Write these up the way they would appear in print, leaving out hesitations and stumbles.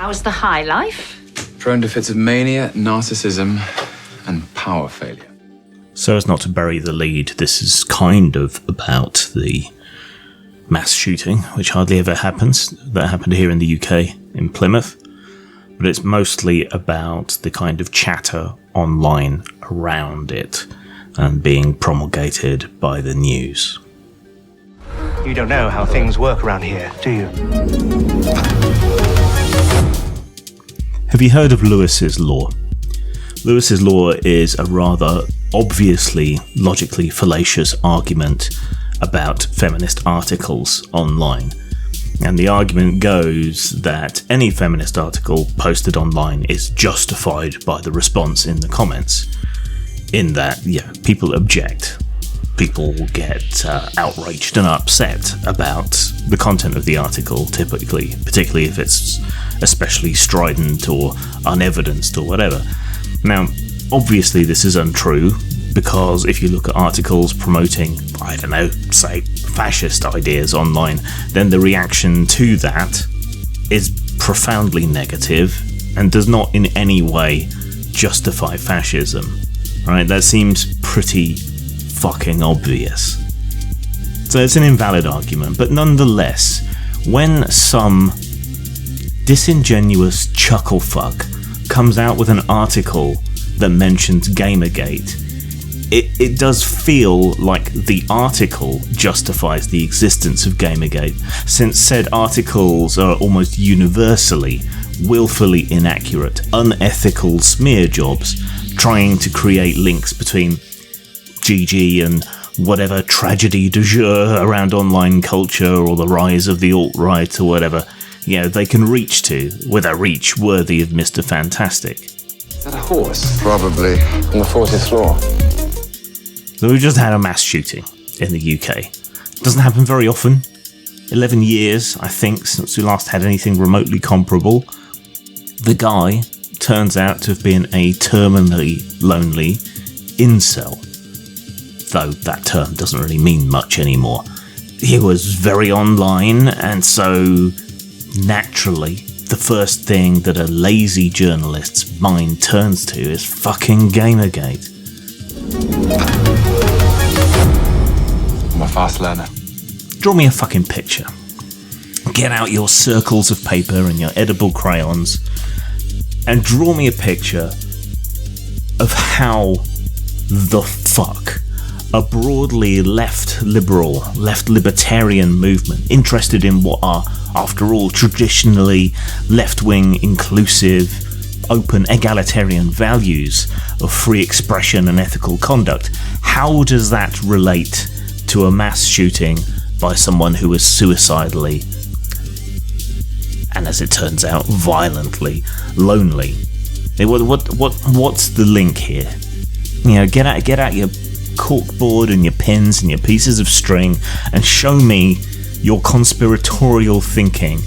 How's the high life? Prone to fits of mania, narcissism, and power failure. So as not to bury the lead, this is kind of about the mass shooting, which hardly ever happens, that happened here in the UK, in Plymouth. But it's mostly about the kind of chatter online around it and being promulgated by the news. You don't know how things work around here, do you? Have you heard of Lewis's Law? Lewis's Law is a rather obviously logically fallacious argument about feminist articles online. And the argument goes that any feminist article posted online is justified by the response in the comments. In that, people object. People get outraged and upset about the content of the article, typically, particularly if it's especially strident or unevidenced or whatever. Now, obviously this is untrue, because if you look at articles promoting, I don't know, say, fascist ideas online, then the reaction to that is profoundly negative and does not in any way justify fascism. Right? That seems pretty fucking obvious. So it's an invalid argument, but nonetheless, when some disingenuous chucklefuck comes out with an article that mentions Gamergate, it does feel like the article justifies the existence of Gamergate, since said articles are almost universally willfully inaccurate, unethical smear jobs trying to create links between GG and whatever tragedy du jour around online culture or the rise of the alt-right or whatever, they can reach to with a reach worthy of Mr. Fantastic. Is that a horse? Probably. On the 40th floor. So we just had a mass shooting in the UK. It doesn't happen very often. 11 years, I think, since we last had anything remotely comparable. The guy turns out to have been a terminally lonely incel. Though that term doesn't really mean much anymore. He was very online, and so naturally, the first thing that a lazy journalist's mind turns to is fucking Gamergate. I'm a fast learner. Draw me a fucking picture. Get out your circles of paper and your edible crayons and draw me a picture of how the fuck a broadly left liberal, left libertarian movement interested in what are, after all, traditionally left-wing, inclusive, open, egalitarian values of free expression and ethical conduct, how does that relate to a mass shooting by someone who was suicidally, and as it turns out, violently lonely? What's the link here? Get out your corkboard and your pins and your pieces of string and show me your conspiratorial thinking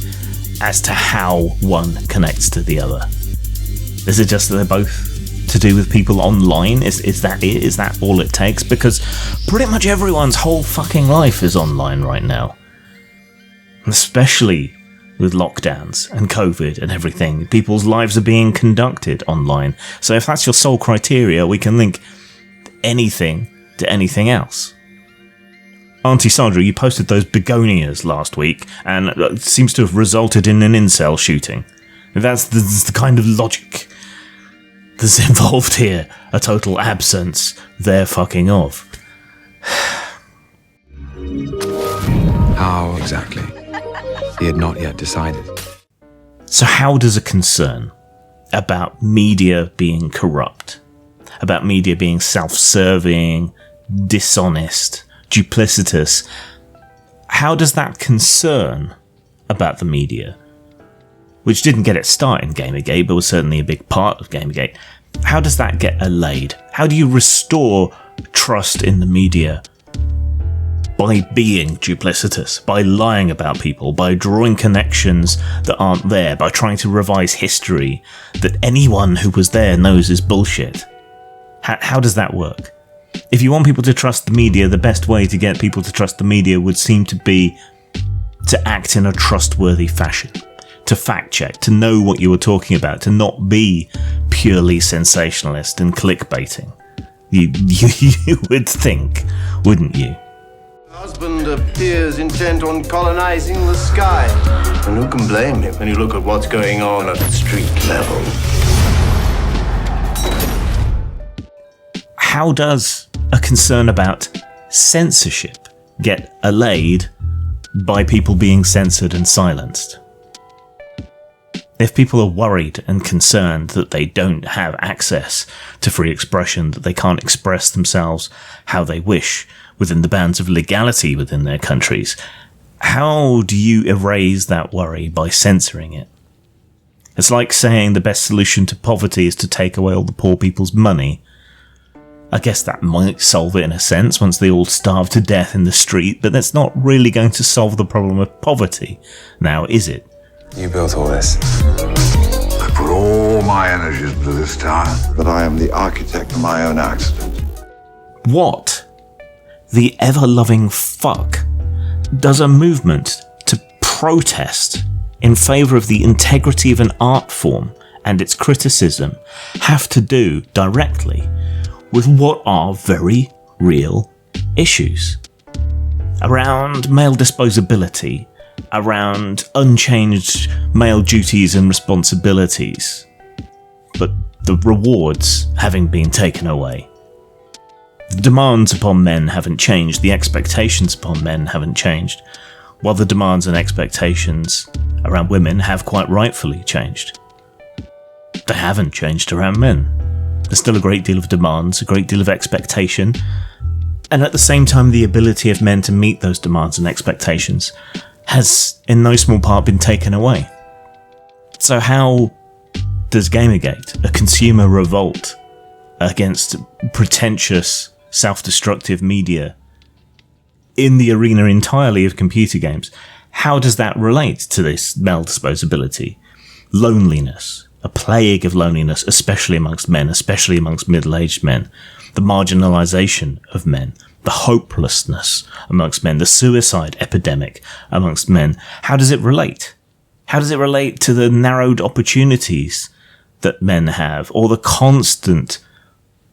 as to how one connects to the other. Is it just that they're both to do with people online? Is that it? Is that all it takes? Because pretty much everyone's whole fucking life is online right now. Especially with lockdowns and COVID and everything. People's lives are being conducted online. So if that's your sole criteria, we can link anything to anything else. Auntie Sandra, you posted those begonias last week, and it seems to have resulted in an incel shooting. That's the kind of logic that's involved here. A total absence there fucking of. How exactly? He had not yet decided. So how does a concern about media being corrupt, about media being self-serving, dishonest, duplicitous, how does that concern about the media, which didn't get its start in Gamergate but was certainly a big part of Gamergate, how does that get allayed? How do you restore trust in the media? By being duplicitous, by lying about people, by drawing connections that aren't there, by trying to revise history that anyone who was there knows is bullshit. How does that work? If you want people to trust the media, the best way to get people to trust the media would seem to be to act in a trustworthy fashion, to fact check, to know what you were talking about, to not be purely sensationalist and clickbaiting. You would think, wouldn't you? Husband appears intent on colonizing the sky. And who can blame him when you look at what's going on at street level? How does a concern about censorship get allayed by people being censored and silenced? If people are worried and concerned that they don't have access to free expression, that they can't express themselves how they wish within the bounds of legality within their countries, how do you erase that worry by censoring it? It's like saying the best solution to poverty is to take away all the poor people's money. I guess that might solve it in a sense once they all starve to death in the street, but that's not really going to solve the problem of poverty, now is it? You built all this. I put all my energies into this town. But I am the architect of my own accident. What the ever-loving fuck does a movement to protest in favour of the integrity of an art form and its criticism have to do directly with what are very real issues around male disposability, around unchanged male duties and responsibilities, but the rewards having been taken away? The demands upon men haven't changed, the expectations upon men haven't changed, while the demands and expectations around women have quite rightfully changed. They haven't changed around men. There's still a great deal of demands, a great deal of expectation, and at the same time the ability of men to meet those demands and expectations has in no small part been taken away. So how does Gamergate, a consumer revolt against pretentious, self-destructive media in the arena entirely of computer games, how does that relate to this male disposability? Loneliness, a plague of loneliness, especially amongst men, especially amongst middle-aged men, the marginalisation of men, the hopelessness amongst men, the suicide epidemic amongst men. How does it relate? How does it relate to the narrowed opportunities that men have, or the constant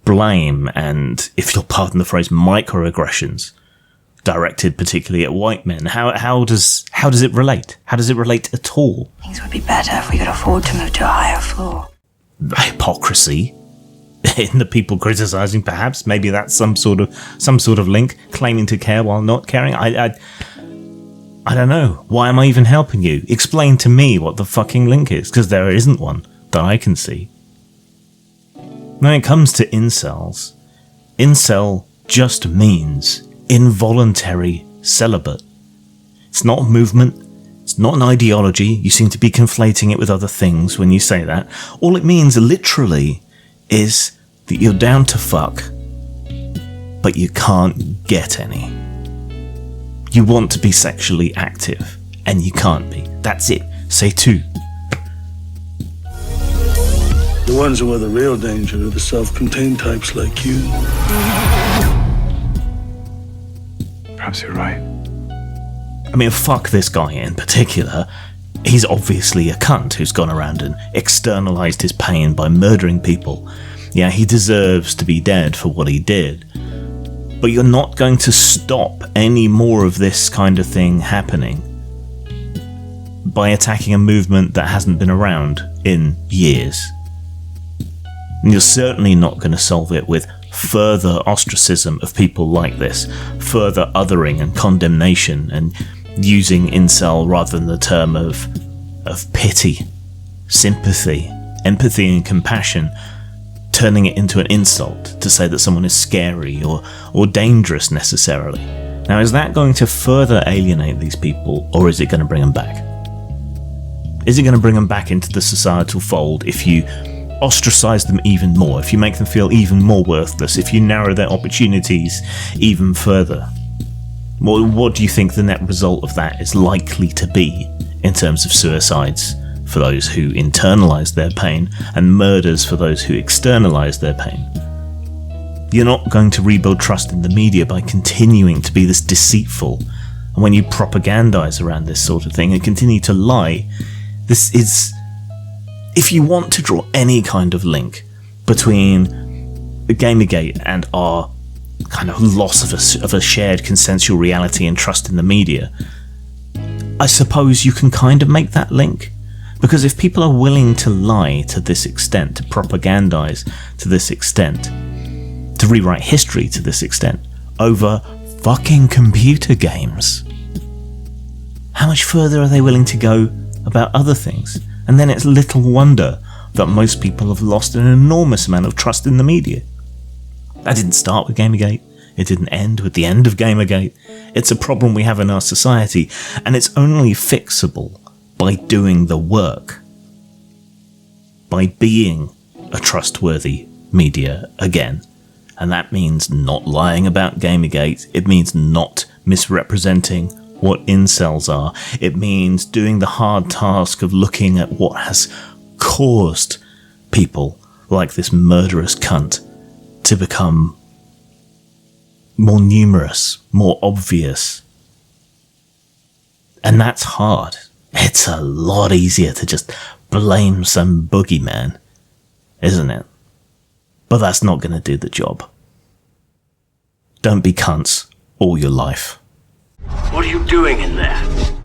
blame and, if you'll pardon the phrase, microaggressions directed particularly at white men? How does it relate? How does it relate at all? Things would be better if we could afford to move to a higher floor. Hypocrisy in the people criticising, perhaps. Maybe that's some sort of link, claiming to care while not caring. I don't know. Why am I even helping you? Explain to me what the fucking link is, because there isn't one that I can see. When it comes to incels, incel just means involuntary celibate. It's not a movement. It's not an ideology. You seem to be conflating it with other things when you say that. All it means literally is that you're down to fuck, but you can't get any. You want to be sexually active, and you can't be. That's it. Say two. The ones who are the real danger are the self-contained types like you. Perhaps you're right. I mean, fuck this guy in particular. He's obviously a cunt who's gone around and externalized his pain by murdering people. Yeah, he deserves to be dead for what he did. But you're not going to stop any more of this kind of thing happening by attacking a movement that hasn't been around in years. And you're certainly not going to solve it with further ostracism of people like this, further othering and condemnation, and using incel rather than the term of pity, sympathy, empathy and compassion, turning it into an insult to say that someone is scary or dangerous necessarily. Now, is that going to further alienate these people, or is it going to bring them back? Is it going to bring them back into the societal fold if you ostracize them even more, if you make them feel even more worthless, if you narrow their opportunities even further? What do you think the net result of that is likely to be in terms of suicides for those who internalize their pain and murders for those who externalize their pain? You're not going to rebuild trust in the media by continuing to be this deceitful. And when you propagandize around this sort of thing and continue to lie, This is... If you want to draw any kind of link between Gamergate and our kind of loss of a shared consensual reality and trust in the media, I suppose you can kind of make that link. Because if people are willing to lie to this extent, to propagandize to this extent, to rewrite history to this extent, over fucking computer games, how much further are they willing to go about other things? And then it's little wonder that most people have lost an enormous amount of trust in the media. That didn't start with Gamergate. It didn't end with the end of Gamergate. It's a problem we have in our society, and it's only fixable by doing the work. By being a trustworthy media again. And that means not lying about Gamergate. It means not misrepresenting what incels are. It means doing the hard task of looking at what has caused people like this murderous cunt to become more numerous, more obvious. And that's hard. It's a lot easier to just blame some boogeyman, isn't it? But that's not going to do the job. Don't be cunts all your life. What are you doing in there?